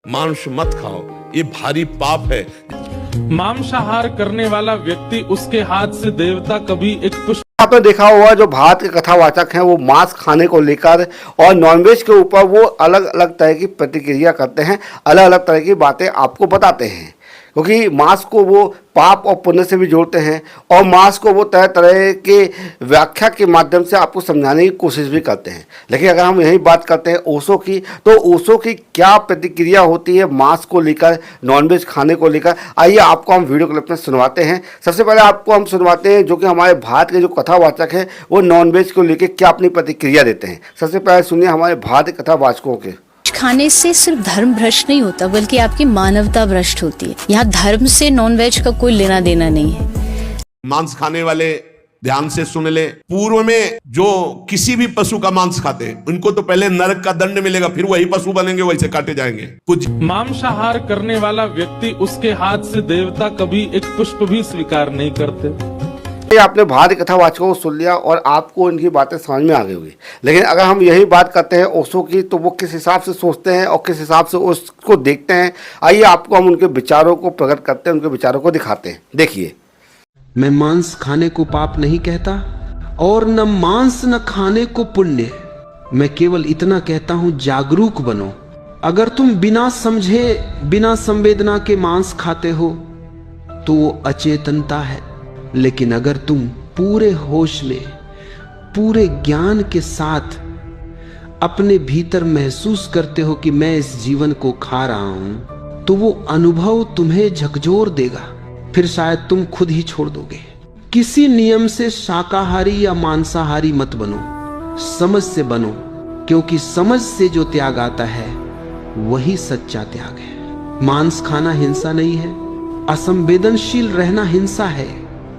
मांस मत खाओ, ये भारी पाप है। मांसाहार करने वाला व्यक्ति, उसके हाथ से देवता कभी एक पुष्प। आपने देखा होगा जो भारत के कथावाचक हैं वो मांस खाने को लेकर और नॉनवेज के ऊपर वो अलग अलग तरह की प्रतिक्रिया करते हैं, अलग अलग तरह की बातें आपको बताते हैं, क्योंकि मांस को वो पाप और पुण्य से भी जोड़ते हैं और मांस को वो तरह तरह के व्याख्या के माध्यम से आपको समझाने की कोशिश भी करते हैं। लेकिन अगर हम यही बात करते हैं ओशो की, तो ओशो की क्या प्रतिक्रिया होती है मांस को लेकर, नॉनवेज खाने को लेकर, आइए आपको हम वीडियो क्लिप में सुनवाते हैं। सबसे पहले आपको हम सुनवाते हैं जो कि हमारे भारत के जो कथावाचक हैं वो नॉनवेज को लेकर क्या अपनी प्रतिक्रिया देते हैं। सबसे पहले सुनिए हमारे भारतीय कथावाचकों के। खाने से सिर्फ धर्म भ्रष्ट नहीं होता, बल्कि आपकी मानवता भ्रष्ट होती है। यहाँ धर्म से नॉनवेज का कोई लेना देना नहीं है। मांस खाने वाले ध्यान से सुन ले, पूर्व में जो किसी भी पशु का मांस खाते हैं उनको तो पहले नरक का दंड मिलेगा, फिर वही पशु बनेंगे, वैसे काटे जाएंगे। कुछ मांसाहार करने वाला व्यक्ति, उसके हाथ से देवता कभी एक पुष्प भी स्वीकार नहीं करते। आपने भारतीय कथावाचकों को सुन लिया और आपको इनकी बातें समझ में आ गई होगी। लेकिन अगर हम यही बात करते हैं ओशो की, तो वो किस हिसाब से सोचते हैं और किस हिसाब से उसको देखते हैं, आइए आपको हम उनके विचारों को प्रकट करते हैं, उनके विचारों को दिखाते हैं। देखिए, मैं मांस खाने को पाप नहीं कहता और न मांस न खाने को पुण्य। मैं केवल इतना कहता हूं, जागरूक बनो। अगर तुम बिना समझे, बिना संवेदना के मांस खाते हो तो वो अचेतनता है, लेकिन अगर तुम पूरे होश में, पूरे ज्ञान के साथ अपने भीतर महसूस करते हो कि मैं इस जीवन को खा रहा हूं, तो वो अनुभव तुम्हें झकझोर देगा। फिर शायद तुम खुद ही छोड़ दोगे। किसी नियम से शाकाहारी या मांसाहारी मत बनो, समझ से बनो, क्योंकि समझ से जो त्याग आता है वही सच्चा त्याग है। मांस खाना हिंसा नहीं है, असंवेदनशील रहना हिंसा है।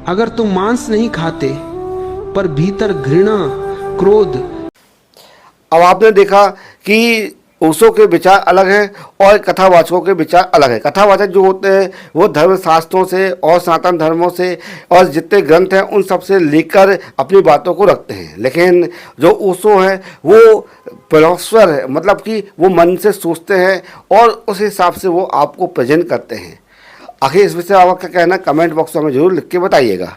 अगर तुम मांस नहीं खाते पर भीतर घृणा, क्रोध। अब आपने देखा कि ओशो के विचार अलग हैं और कथावाचकों के विचार अलग हैं। कथावाचक जो होते हैं वो धर्म शास्त्रों से और सनातन धर्मों से और जितने ग्रंथ हैं उन सब से लेकर अपनी बातों को रखते हैं। लेकिन जो ओशो है वो फिलोसफर है, मतलब कि वो मन से सोचते हैं और उस हिसाब से वो आपको प्रेजेंट करते हैं। आखिर इस विषय में आपका क्या कहना, कमेंट बॉक्स में हमें जरूर लिख के बताइएगा।